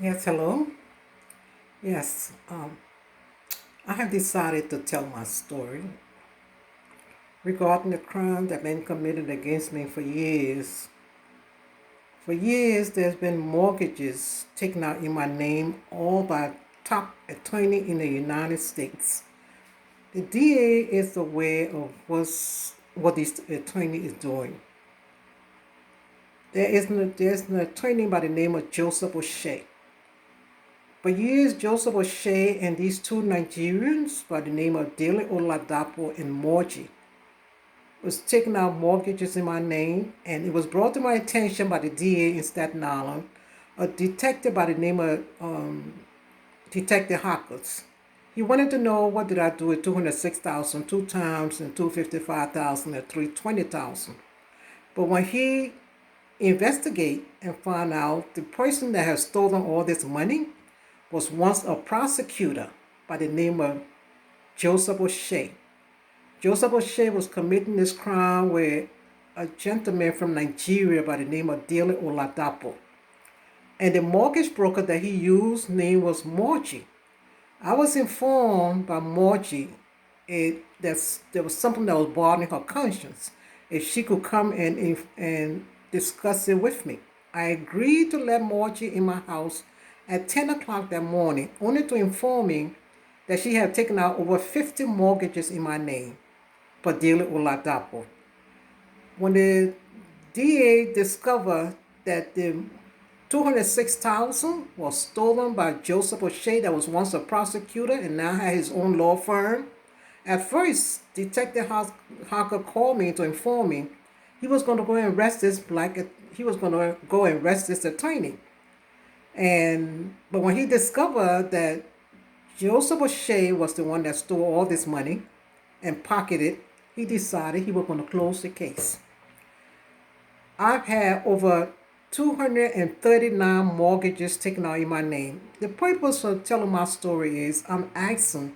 Yes, hello. Yes, I have decided to tell my story regarding the crime that been committed against me for years. For years, there's been mortgages taken out in my name, all by top attorney in the United States. The DA is aware of what this attorney is doing. There's an attorney by the name of Joseph O'Shea. For years, Joseph O'Shea and these two Nigerians by the name of Dele Oladapo and Morji was taking out mortgages in my name, and it was brought to my attention by the DA in Staten Island, a detective by the name of Detective Hawkins. He wanted to know what did I do with 206,000 two times and 255,000 and 320,000. But when he investigate and find out the person that has stolen all this money was once a prosecutor by the name of Joseph O'Shea. Joseph O'Shea was committing this crime with a gentleman from Nigeria by the name of Dele Oladapo. And the mortgage broker that he used name was Morji. I was informed by Morji that there was something that was bothering her conscience. If she could come and discuss it with me. I agreed to let Morji in my house at 10 o'clock that morning, only to inform me that she had taken out over 50 mortgages in my name for Dele Oladapo. When the DA discovered that the 206,000 was stolen by Joseph O'Shea, that was once a prosecutor and now had his own law firm, at first Detective Harker called me to inform me he was going to go and arrest he was going to go and arrest this attorney. But when he discovered that Joseph O'Shea was the one that stole all this money and pocketed, he decided he was going to close the case. I've had over 239 mortgages taken out in my name. The purpose of telling my story is I'm asking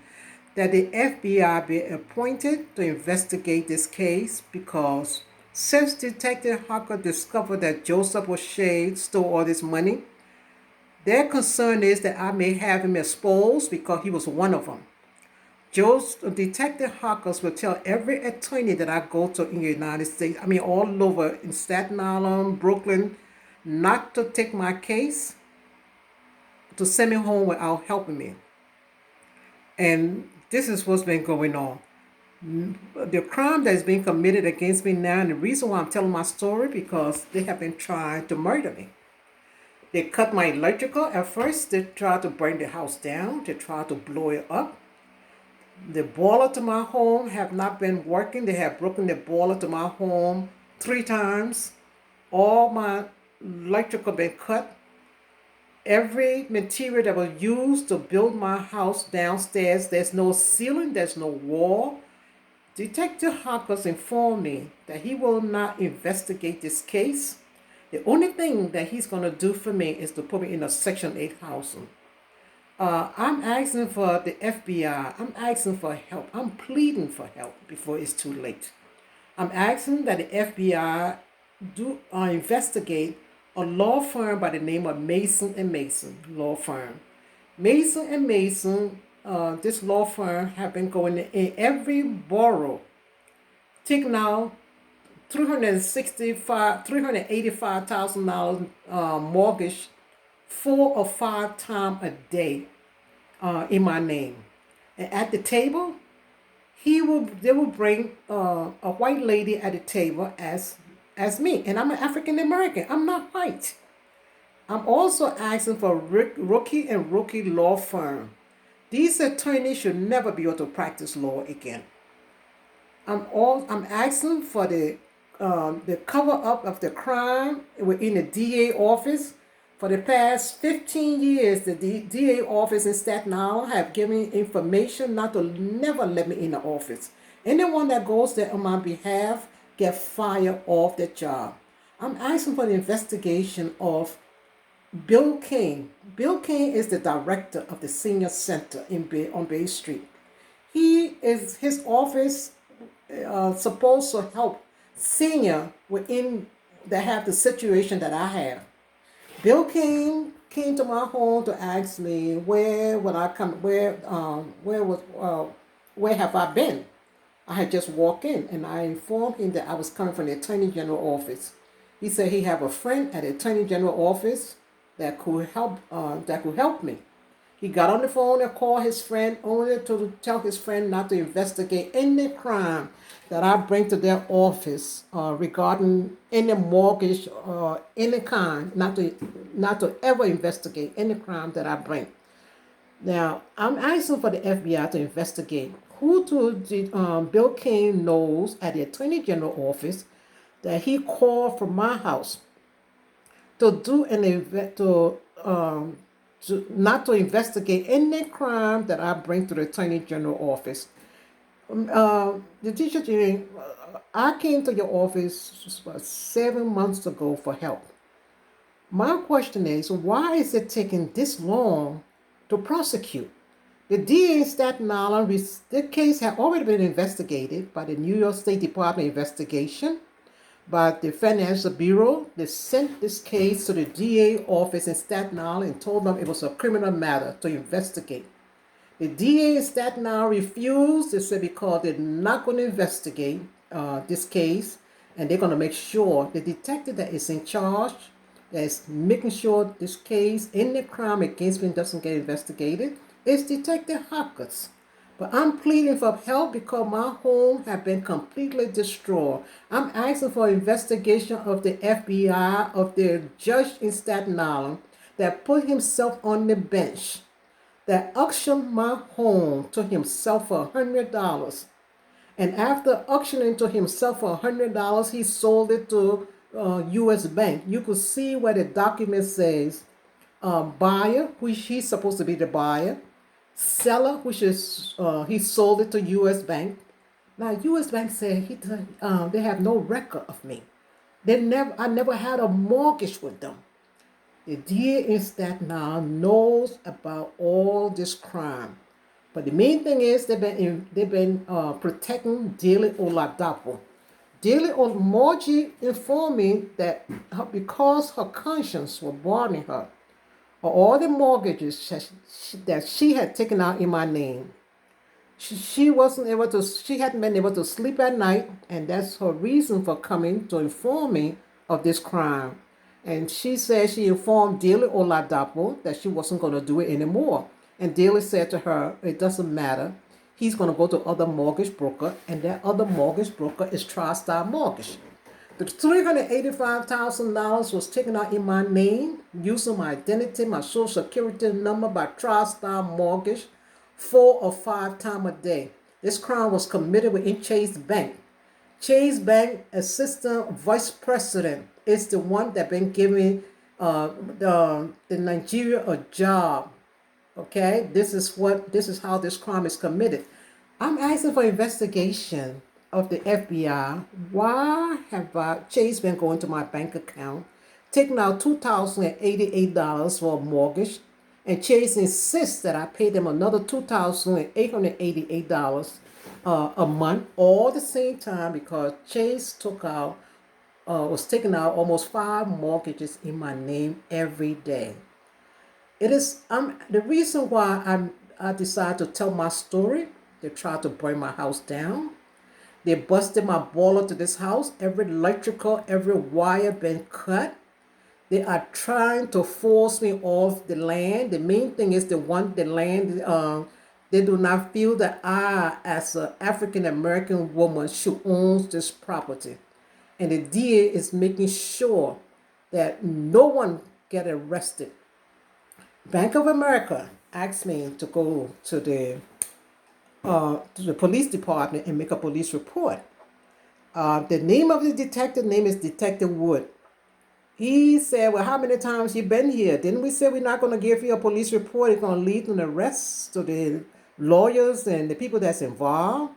that the FBI be appointed to investigate this case because since Detective Harker discovered that Joseph O'Shea stole all this money, their concern is that I may have him exposed because he was one of them. Detective Hawkins will tell every attorney that I go to in the United States, all over in Staten Island, Brooklyn, not to take my case, to send me home without helping me. And this is what's been going on. The crime that is being committed against me now, and the reason why I'm telling my story, because they have been trying to murder me. They cut my electrical. At first, they tried to burn the house down. They tried to blow it up. The boiler to my home have not been working. They have broken the boiler to my home 3 times. All my electrical been cut. Every material that was used to build my house downstairs, there's no ceiling, there's no wall. Detective Hawkins informed me that he will not investigate this case. The only thing that he's going to do for me is to put me in a Section 8 housing. I'm asking for the FBI. I'm asking for help. I'm pleading for help before it's too late. I'm asking that the FBI do investigate a law firm by the name of Mason and Mason law firm. Mason and Mason, this law firm have been going in every borough, taking out $385,000 mortgage 4 or 5 times a day in my name. And at the table, they will bring a white lady at the table as me, and I'm an African American. I'm not white. I'm also asking for Rookie and Rookie law firm. These attorneys should never be able to practice law again. I'm asking for the cover up of the crime within the DA office. For the past 15 years, the DA office in Staten Island have given information not to never let me in the office. Anyone that goes there on my behalf get fired off their job. I'm asking for the investigation of Bill King. Bill King is the director of the senior center on Bay Street. His office supposed to help senior within that have the situation that I have. Bill King came to my home to ask me where would I come, where have I been? I had just walked in and I informed him that I was coming from the Attorney General office. He said he have a friend at the Attorney General office that could help me. He got on the phone and called his friend only to tell his friend not to investigate any crime that I bring to their office regarding any mortgage or any kind, not to ever investigate any crime that I bring. Now, I'm asking for the FBI to investigate who Bill King knows at the Attorney General office that he called from my house to do an event not to investigate any crime that I bring to the Attorney General office. The teacher, I came to your office 7 months ago for help. My question is, why is it taking this long to prosecute? The DA in Staten Island, the case had already been investigated by the New York State Department investigation, by the Financial Bureau. They sent this case to the DA office in Staten Island and told them it was a criminal matter to investigate. The DA in Staten Island refused. They said because they're not going to investigate this case, and they're going to make sure the detective that is in charge, that is making sure this case, any crime against me doesn't get investigated, is Detective Hopkins. But I'm pleading for help because my home has been completely destroyed. I'm asking for investigation of the FBI, of the judge in Staten Island that put himself on the bench, that auctioned my home to himself for $100. And after auctioning to himself for $100, he sold it to U.S. Bank. You could see where the document says buyer, which he's supposed to be the buyer, seller, which is he sold it to U.S. Bank. Now U.S. Bank said they have no record of me. I never had a mortgage with them. The DA in Staten Island knows about all this crime, but the main thing is they've been protecting Daily Oladapo. Margie informed me that because her conscience was bothering her, all the mortgages that she had taken out in my name, she hadn't been able to sleep at night, and that's her reason for coming to inform me of this crime. And she said she informed Daily Oladapo that she wasn't going to do it anymore. And Daily said to her, it doesn't matter. He's going to go to other mortgage broker, and that other mortgage broker is TriStar Mortgage. The $385,000 was taken out in my name using my identity, my social security number by TriStar Mortgage 4 or 5 times a day. This crime was committed within Chase Bank. Chase Bank Assistant Vice President is the one that been giving the Nigeria a job. Okay, this is how this crime is committed. I'm asking for investigation of the FBI. Why have Chase been going to my bank account, taking out $2,088 for a mortgage, and Chase insists that I pay them another $2,888 a month, all at the same time, because Chase was taking out almost 5 mortgages in my name every day. It is the reason why I decided to tell my story. They tried to burn my house down. They busted my boiler to this house. Every electrical, every wire been cut. They are trying to force me off the land. The main thing is the land. They do not feel that I, as an African American woman, should own this property. And the DA is making sure that no one get arrested. Bank of America asked me to go to the police department and make a police report. The name of the detective name is Detective Wood. He said, well, how many times you been here? Didn't we say we're not going to give you a police report? It's going to lead to an arrest to the lawyers and the people that's involved.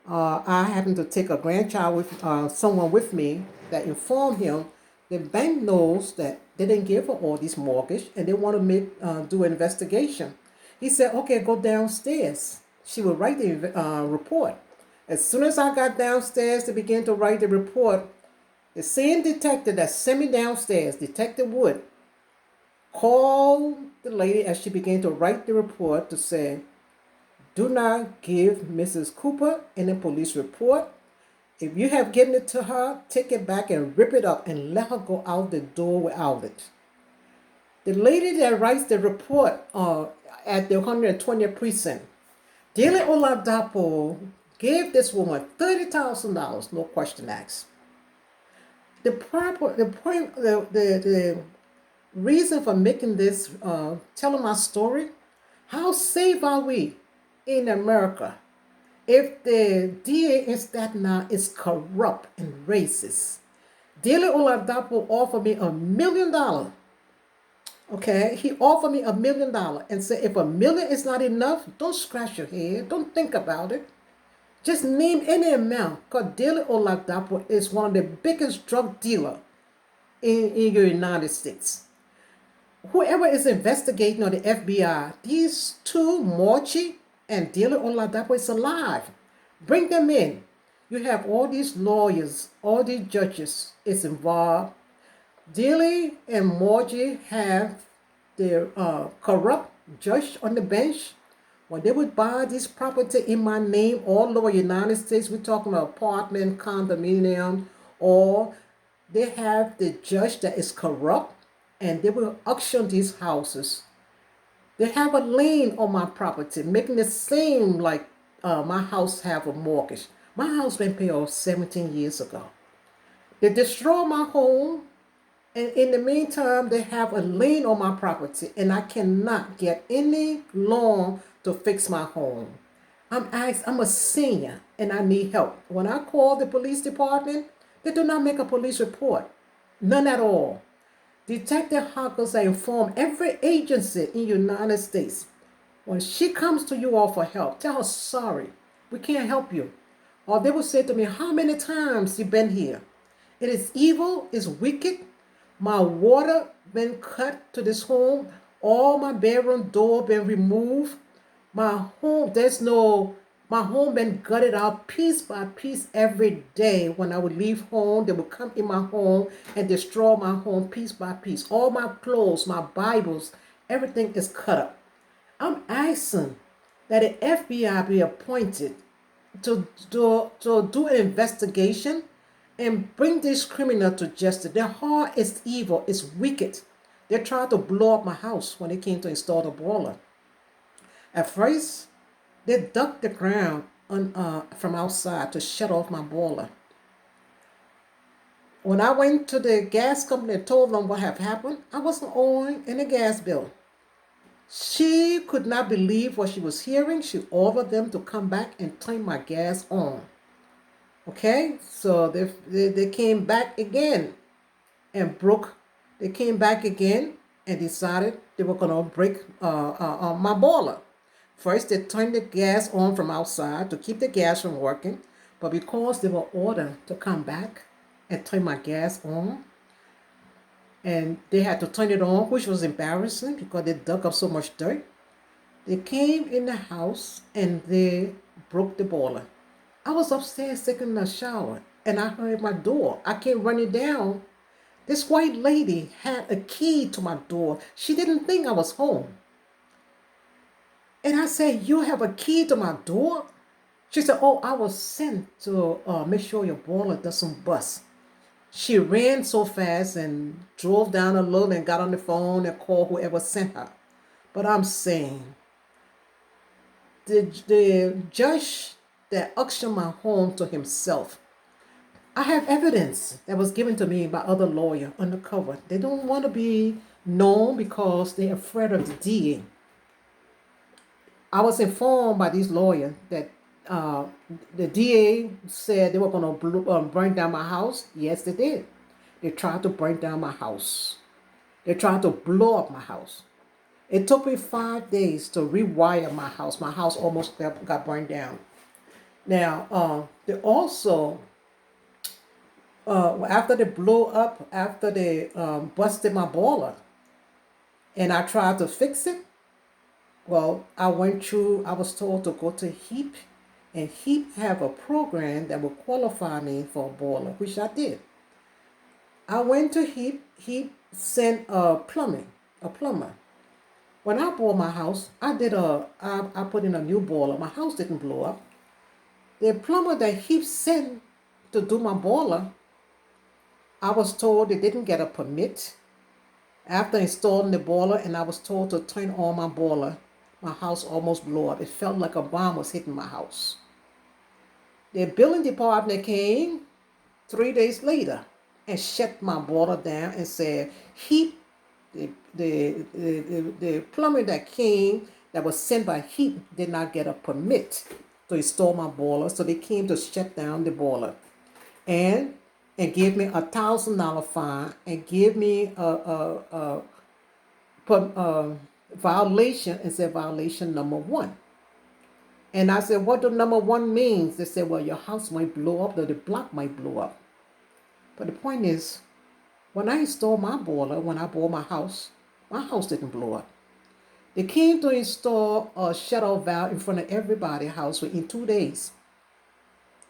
I happened to take a grandchild with someone with me that informed him the bank knows that they didn't give her all these mortgage and they want to do an investigation. He said, okay, go downstairs. She will write the report. As soon as I got downstairs to begin to write the report, the same detective that sent me downstairs, Detective Wood, called the lady as she began to write the report to say, do not give Mrs. Cooper any police report. If you have given it to her, take it back and rip it up and let her go out the door without it. The lady that writes the report at the 120th precinct, Dele Oladapo gave this woman $30,000, no question asked. The reason for making this, telling my story, how safe are we in America if the DA in Staten Island is corrupt and racist? Dele Oladapo offered me $1 million. Okay, he offered me $1 million and said, if $1 million is not enough, don't scratch your head. Don't think about it. Just name any amount. Because Dele Oladapo is one of the biggest drug dealers in the United States. Whoever is investigating on the FBI, these two, Morchi and Dele Oladapo, is alive. Bring them in. You have all these lawyers, all these judges is involved. Dele and Morgie have their corrupt judge on the bench. When they would buy this property in my name all over the United States, we're talking about apartment, condominium, or they have the judge that is corrupt and they will auction these houses. They have a lien on my property, making it seem like my house have a mortgage. My house been paid off 17 years ago. They destroy my home, and in the meantime, they have a lien on my property, and I cannot get any loan to fix my home. I'm a senior, and I need help. When I call the police department, they do not make a police report. None at all. Detective Hawkins are informed every agency in the United States. When she comes to you all for help, tell her, sorry, we can't help you. Or they will say to me, how many times you been here? It is evil, it's wicked. My water been cut to this home. All my bedroom door been removed. My home been gutted out piece by piece every day. When I would leave home, they would come in my home and destroy my home piece by piece. All my clothes, my Bibles, everything is cut up. I'm asking that the FBI be appointed to do an investigation and bring this criminal to justice. Their heart is evil, it's wicked. They tried to blow up my house when they came to install the boiler. At first, they dug the ground from outside to shut off my boiler. When I went to the gas company and told them what had happened, I wasn't owing any gas bill. She could not believe what she was hearing. She ordered them to come back and turn my gas on. Okay, so they came back again and they came back again and decided they were going to break my boiler. First, they turned the gas on from outside to keep the gas from working. But because they were ordered to come back and turn my gas on, and they had to turn it on, which was embarrassing because they dug up so much dirt, they came in the house and they broke the boiler. I was upstairs taking a shower and I heard my door. I came running down. This white lady had a key to my door. She didn't think I was home. And I said, you have a key to my door? She said, oh, I was sent to make sure your boiler doesn't bust. She ran so fast and drove down a little and got on the phone and called whoever sent her. But I'm saying, the judge that auctioned my home to himself, I have evidence that was given to me by other lawyer undercover. They don't want to be known because they're afraid of the DA. I was informed by these lawyers that the DA said they were going to burn down my house. Yes, they did. They tried to burn down my house. They tried to blow up my house. It took me 5 days to rewire my house. My house almost got burned down. Now, they also, after they blew up, after they busted my boiler, and I tried to fix it, well, I was told to go to HEAP, and HEAP have a program that will qualify me for a boiler, which I did. I went to HEAP. HEAP sent a a plumber. When I bought my house, I put in a new boiler. My house didn't blow up. The plumber that he sent to do my boiler, I was told they didn't get a permit. After installing the boiler and I was told to turn on my boiler, my house almost blew up. It felt like a bomb was hitting my house. The building department came 3 days later and shut my boiler down and said, heat, the plumber that came that was sent by heat did not get a permit to install my boiler, so they came to shut down the boiler and give me $1,000 fine and give me a violation and said violation number 1. And I said, what do number 1 means? They said, well, your house might blow up, or the block might blow up. But the point is, when I installed my boiler, when I bought my house didn't blow up. They came to install a shut-off valve in front of everybody's house within 2 days.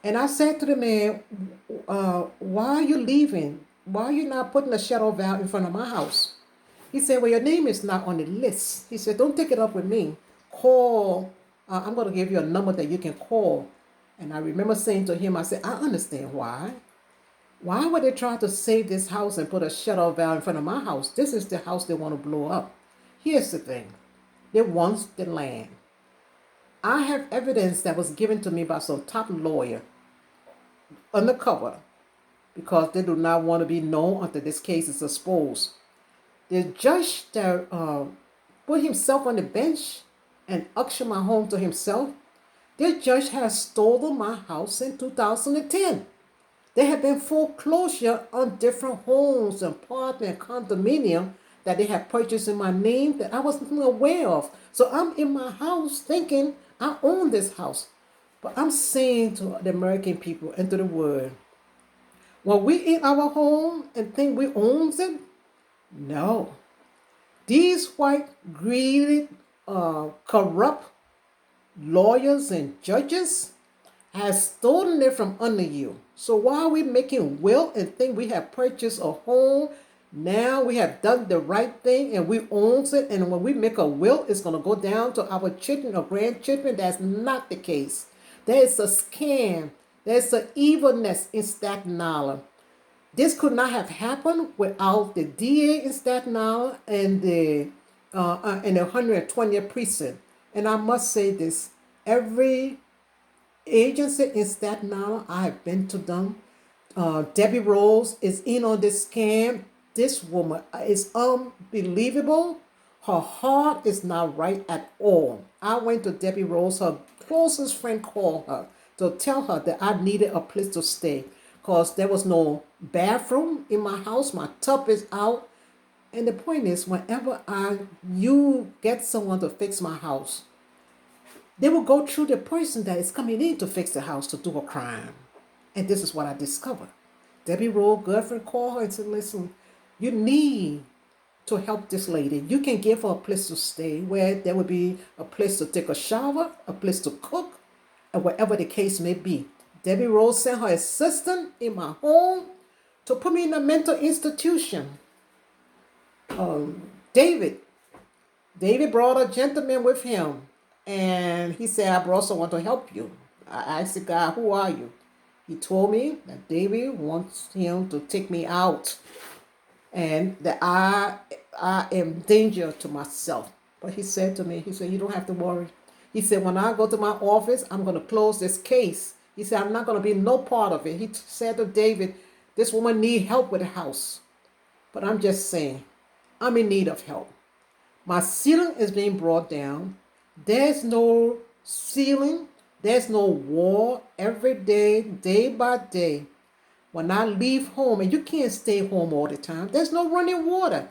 And I said to the man, why are you leaving? Why are you not putting a shut-off valve in front of my house? He said, well, your name is not on the list. He said, don't take it up with me. Call. I'm going to give you a number that you can call. And I remember saying to him, I said, I understand why. Why would they try to save this house and put a shut-off valve in front of my house? This is the house they want to blow up. Here's the thing. They want the land. I have evidence that was given to me by some top lawyer undercover because they do not want to be known until this case is exposed. The judge that put himself on the bench and auctioned my home to himself, the judge has stolen my house in 2010. There have been foreclosure on different homes and apartment condominium that they have purchased in my name that I wasn't aware of. So I'm in my house thinking I own this house. But I'm saying to the American people and to the world, when we in our home and think we own it, no. These white, greedy, corrupt lawyers and judges have stolen it from under you. So while we're making will and think we have purchased a home, now we have done the right thing and we own it. And when we make a will, it's going to go down to our children or grandchildren. That's not the case. There is a scam. There's an evilness in Staten Island. This could not have happened without the DA in Staten Island and the 120th precinct. And I must say this, every agency in Staten Island, I have been to them. Debbie Rose is in on this scam. This woman is unbelievable. Her heart is not right at all. I went to Debbie Rose, her closest friend called her to tell her that I needed a place to stay because there was no bathroom in my house. My tub is out. And the point is, whenever you get someone to fix my house, they will go through the person that is coming in to fix the house to do a crime. And this is what I discovered. Debbie Rose girlfriend called her and said, listen, you need to help this lady. You can give her a place to stay where there will be a place to take a shower, a place to cook, and whatever the case may be. Debbie Rose sent her assistant in my home to put me in a mental institution. David brought a gentleman with him, and he said, I also want to help you. I asked the guy, who are you? He told me that David wants him to take me out and that I am danger to myself. But he said to me, you don't have to worry. He said, when I go to my office, I'm going to close this case. He said, I'm not going to be no part of it. He said to David, this woman need help with the house. But I'm just saying, I'm in need of help. My ceiling is being brought down. There's no ceiling. There's no wall. Every day, day by day, when I leave home, and you can't stay home all the time, there's no running water.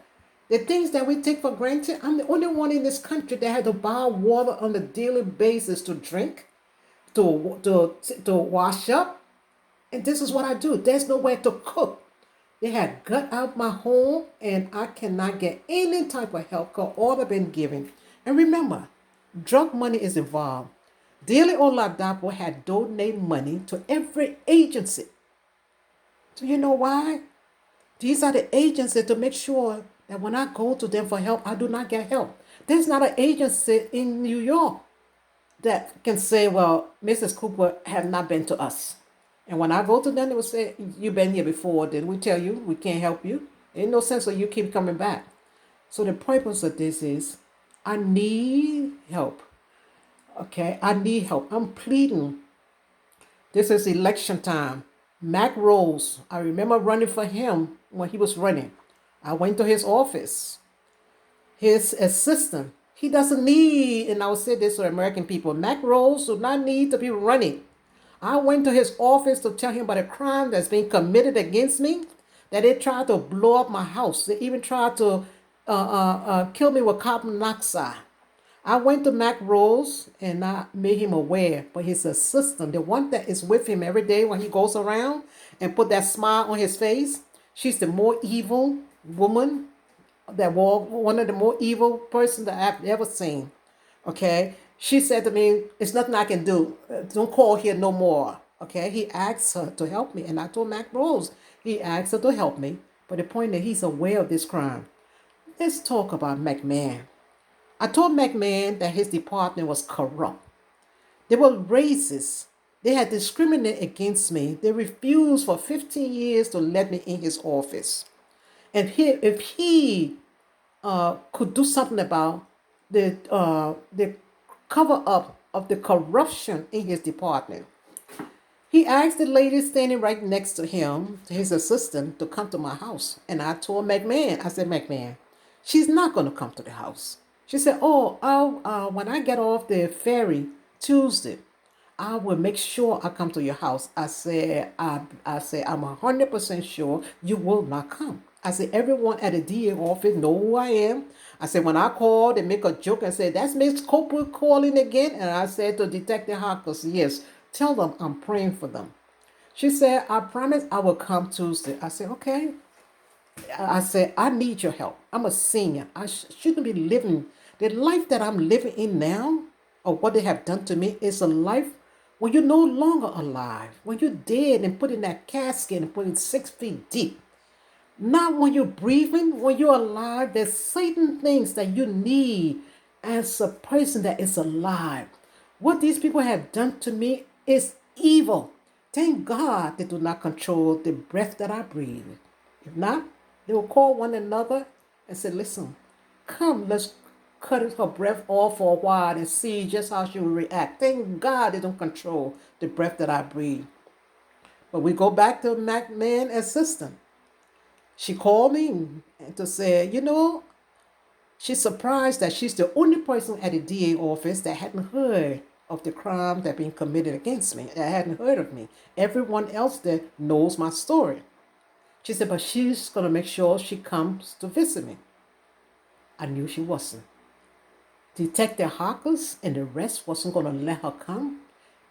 The things that we take for granted, I'm the only one in this country that had to buy water on a daily basis to drink, to wash up. And this is what I do. There's nowhere to cook. They had gut out my home, and I cannot get any type of help because all I've been given. And remember, drug money is involved. Dele Oladapo had donated money to every agency. Do you know why? These are the agencies to make sure that when I go to them for help, I do not get help. There's not an agency in New York that can say, well, Mrs. Cooper have not been to us. And when I go to them, they will say, you've been here before. Did we tell you we can't help you? Ain't no sense of you keep coming back. So the purpose of this is I need help. Okay, I need help. I'm pleading. This is election time. Mac Rose, I remember running for him when he was running. I went to his office. His assistant, he doesn't need, and I'll say this to American people, Mac Rose do not need to be running. I went to his office to tell him about a crime that's been committed against me, that they tried to blow up my house. They even tried to kill me with carbon monoxide. I went to Mac Rose and I made him aware, but his assistant, the one that is with him every day when he goes around and put that smile on his face, she's the more evil woman, that was one of the more evil persons that I've ever seen. Okay. She said to me, it's nothing I can do. Don't call here no more. Okay. He asked her to help me. And I told Mac Rose, he asked her to help me. But the point that he's aware of this crime. Let's talk about McMahon. I told McMahon that his department was corrupt. They were racist. They had discriminated against me. They refused for 15 years to let me in his office. And if he could do something about the cover up of the corruption in his department, he asked the lady standing right next to him, his assistant, to come to my house. And I told McMahon, I said, McMahon, she's not going to come to the house. She said, oh, when I get off the ferry Tuesday, I will make sure I come to your house. I said, I'm 100% sure you will not come. I said, everyone at the DA office know who I am. I said, when I call, they make a joke and say, that's Miss Cooper calling again. And I said to Detective Hawkins, yes, tell them I'm praying for them. She said, I promise I will come Tuesday. I said, okay. I said, I need your help. I'm a senior. I shouldn't be living. The life that I'm living in now, or what they have done to me, is a life when you're no longer alive, when you're dead and put in that casket and put in 6 feet deep. Not when you're breathing, when you're alive. There's certain things that you need as a person that is alive. What these people have done to me is evil. Thank God they do not control the breath that I breathe. If not, they will call one another and say, listen, come, let's cut her breath off for a while and see just how she will react. Thank God they don't control the breath that I breathe. But we go back to McMahon assistant. She called me to say, she's surprised that she's the only person at the DA office that hadn't heard of the crime that been committed against me, that hadn't heard of me. Everyone else there knows my story. She said, but she's going to make sure she comes to visit me. I knew she wasn't. Detective Hawkins and the rest wasn't going to let her come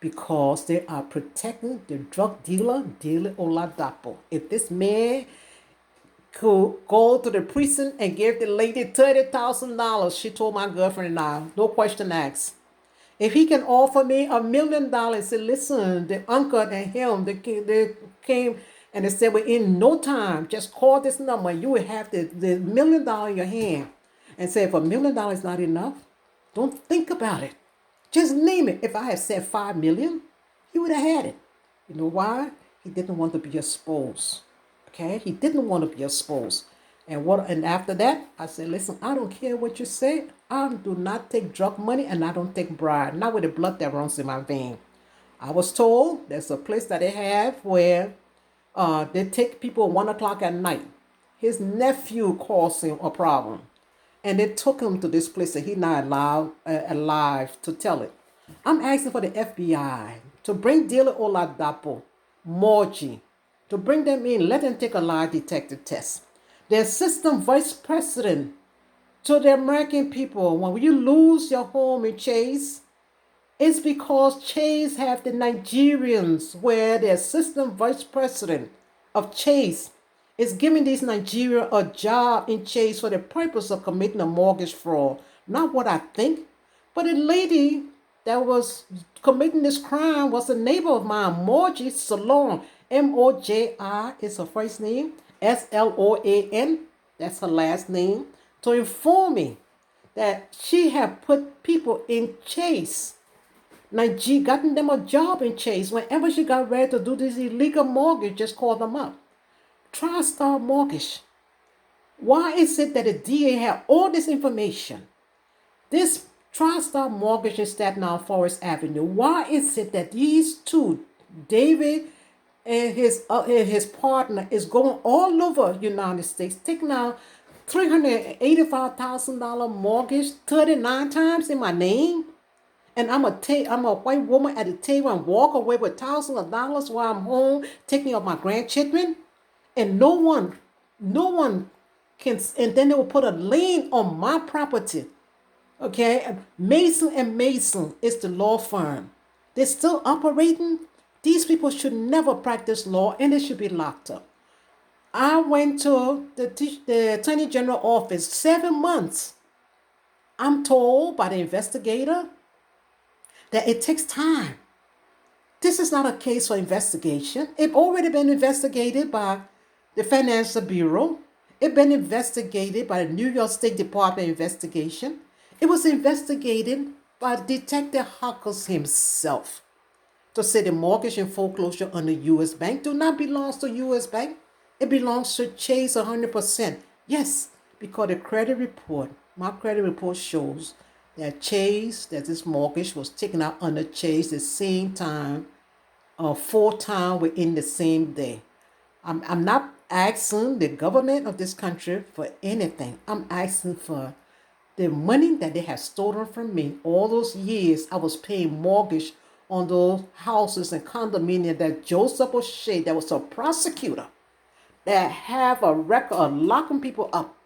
because they are protecting the drug dealer, Dele Oladapo. If this man could go to the precinct and give the lady $30,000, she told my girlfriend and I, no question asked. If he can offer me $1 million, say, listen, the uncle and him, they came and they said, well, in no time, just call this number. You will have the $1 million in your hand. And say, if $1 million is not enough, don't think about it. Just name it. If I had said 5 million, he would have had it. You know why? He didn't want to be exposed. Okay? He didn't want to be exposed. And after that, I said, listen, I don't care what you say. I do not take drug money and I don't take bribe. Not with the blood that runs in my vein. I was told there's a place that they have where they take people at 1 o'clock at night. His nephew caused him a problem. And they took him to this place that he's not alive to tell it. I'm asking for the FBI to bring Dele Oladapo, Morgie, to bring them in, let them take a lie detector test. The assistant vice president to the American people, when you lose your home in Chase, it's because Chase have the Nigerians where the assistant vice president of Chase is giving these Nigerians a job in Chase for the purpose of committing a mortgage fraud. Not what I think, but a lady that was committing this crime was a neighbor of mine, Morgie Salon. Moji is her first name, Sloan. that's her last name, to inform me that she had put people in Chase. Now, she gotten them a job in Chase. Whenever she got ready to do this illegal mortgage, just call them up. TriStar Mortgage. Why is it that the DA have all this information? This TriStar Mortgage in Staten Island Forest Avenue. Why is it that these two, David and his partner, is going all over the United States, taking out $385,000 mortgage 39 times in my name? And I'm a white woman at the table and walk away with thousands of dollars while I'm home taking care of my grandchildren, and no one can. And then they will put a lien on my property. Okay, Mason and Mason is the law firm. They're still operating. These people should never practice law, and they should be locked up. I went to the Attorney General office 7 months. I'm told by the investigator that it takes time. This is not a case for investigation. It already been investigated by the Financial Bureau. It been investigated by the New York State Department of Investigation. It was investigated by Detective Hawkins himself to say the mortgage and foreclosure on the U.S. Bank do not belong to U.S. Bank. It belongs to Chase 100%. Yes, because my credit report shows that that this mortgage was taken out under Chase the same time, 4 times within the same day. I'm not asking the government of this country for anything. I'm asking for the money that they have stolen from me. All those years I was paying mortgage on those houses and condominiums that Joseph O'Shea, that was a prosecutor, that have a record of locking people up,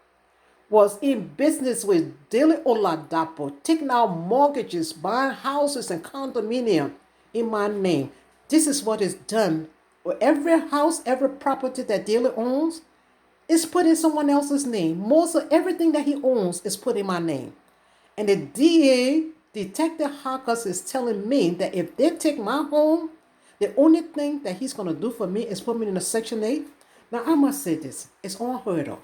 was in business with Dele Oladapo, taking out mortgages, buying houses and condominium in my name. This is what is done. Every house, every property that Dele owns is put in someone else's name. Most of everything that he owns is put in my name. And the DA, Detective Hawkins, is telling me that if they take my home, the only thing that he's going to do for me is put me in a Section 8. Now, I must say this. It's unheard of.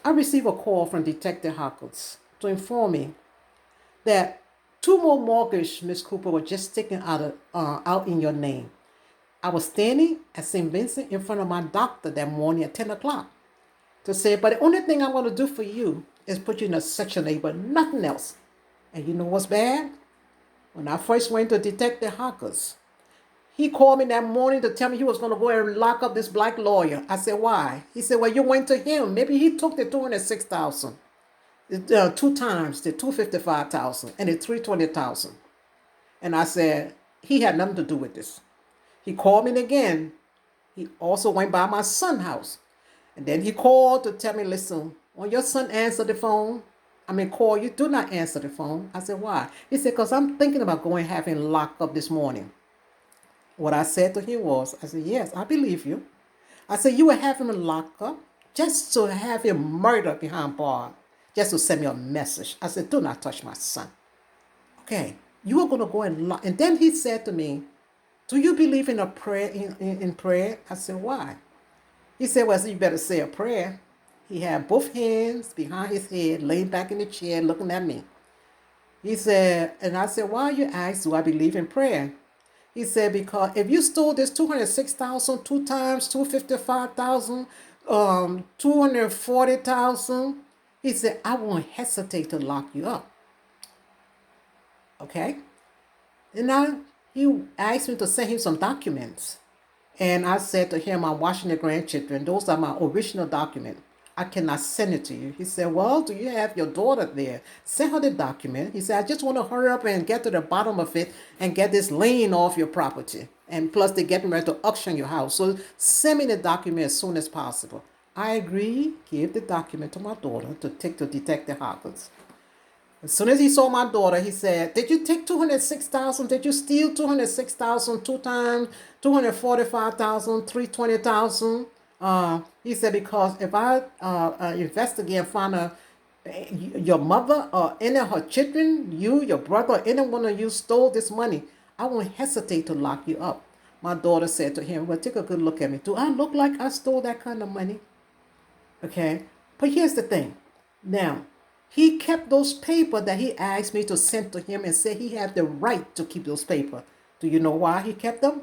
I received a call from Detective Hawkins to inform me that 2 more mortgages, Miss Cooper, were just taken out in your name. I was standing at St. Vincent in front of my doctor that morning at 10 o'clock to say, but the only thing I'm going to do for you is put you in a Section 8, but nothing else. And you know what's bad? When I first went to Detective Hawkins, he called me that morning to tell me he was going to go and lock up this black lawyer. I said, why? He said, well, you went to him. Maybe he took the $206,000, 2 times, the $255,000 and the $320,000. And I said, he had nothing to do with this. He called me again. He also went by my son's house. And then he called to tell me, listen, when your son answered the phone, call, you do not answer the phone. I said, why? He said, because I'm thinking about going and having locked up this morning. What I said to him was, I said, yes, I believe you. I said, you would have him locked up just to have him murdered behind bars, just to send me a message. I said, do not touch my son. Okay, you are going to go and lock. And then he said to me, do you believe in a prayer, in prayer? I said, why? He said, well, so you better say a prayer. He had both hands behind his head, laying back in the chair, looking at me. He said, and I said, why you ask, do I believe in prayer? He said, because if you stole this $206,000 2 times, $255,000, $240,000, he said, I won't hesitate to lock you up. Okay? And now he asked me to send him some documents. And I said to him, I'm watching the grandchildren. Those are my original documents. I cannot send it to you. He said, well, do you have your daughter there? Send her the document. He said, I just want to hurry up and get to the bottom of it and get this lien off your property. And plus, they're getting ready to auction your house. So send me the document as soon as possible. I agreed, gave the document to my daughter to take to Detective Hawkins. As soon as he saw my daughter, he said, did you take $206,000? Did you steal $206,000 2 times, $245,000, $320,000? He said, because if I investigate and find your mother or any of her children, you, your brother, or any one of you stole this money, I won't hesitate to lock you up. My daughter said to him, well, take a good look at me. Do I look like I stole that kind of money? Okay. But here's the thing. Now, he kept those papers that he asked me to send to him and said he had the right to keep those papers. Do you know why he kept them?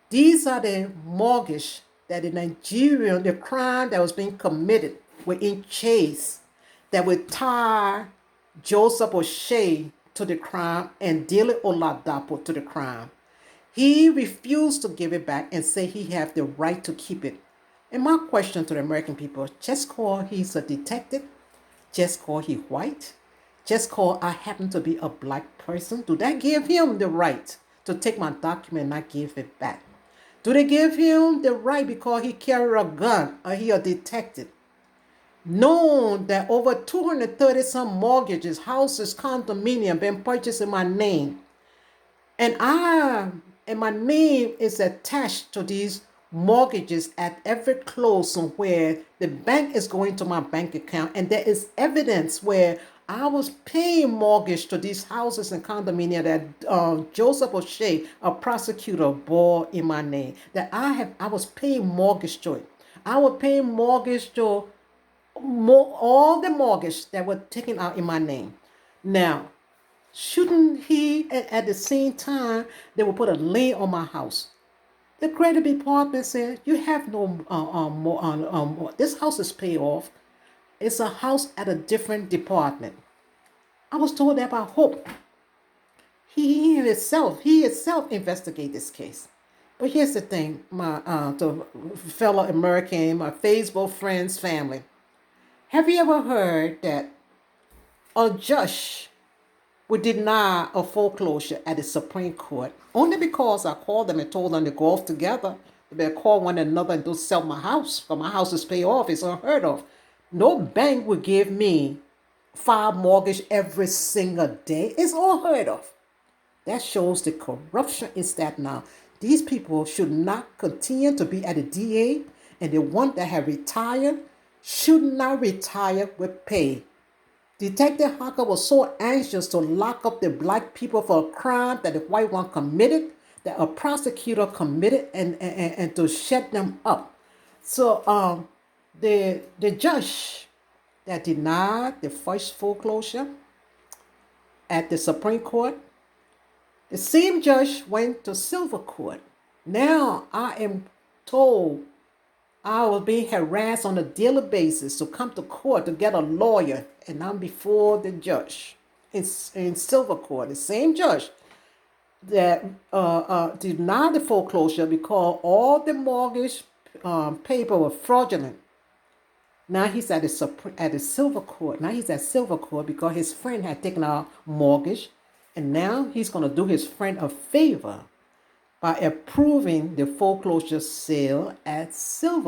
These are the mortgage that in Nigeria, the crime that was being committed within Chase that would tie Joseph O'Shea to the crime and Dele Oladapo to the crime. He refused to give it back and say he had the right to keep it. And my question to the American people, just call he's a detective, just call he white, just call I happen to be a black person, do that give him the right to take my document and not give it back? Do they give him the right because he carry a gun or he a detective? Knowing that over 230 some mortgages, houses, condominium been purchased in my name. And my name is attached to these mortgages at every closing where the bank is going to my bank account. And there is evidence where I was paying mortgage to these houses and condominium that Joseph O'Shea, a prosecutor, bore in my name. That I was paying mortgage to it. I was paying mortgage to all the mortgage that were taken out in my name. Now, shouldn't he, at the same time, they will put a lien on my house? The credit department said, you have no, this house is paid off. It's a house at a different department. I was told that by Hope. He himself investigate this case. But here's the thing, my fellow American, my Facebook friends, family. Have you ever heard that a judge would deny a foreclosure at the Supreme Court only because I called them and told them to go off together? They call one another and don't sell my house, but my house is paid off. It's unheard of. No bank would give me 5 mortgage every single day. It's unheard of. That shows the corruption is that now. These people should not continue to be at the DA, and the one that have retired should not retire with pay. Detective Harker was so anxious to lock up the black people for a crime that the white one committed, that a prosecutor committed, and to shut them up. So the judge that denied the first foreclosure at the Supreme Court, the same judge went to Silver Court. Now I am told I was being harassed on a daily basis to come to court to get a lawyer, and I'm before the judge in Silver Court, the same judge that denied the foreclosure because all the mortgage paper were fraudulent. Now he's at the Silver Court. Now he's at Silver Court because his friend had taken out mortgage, and now he's going to do his friend a favor by approving the foreclosure sale at Silver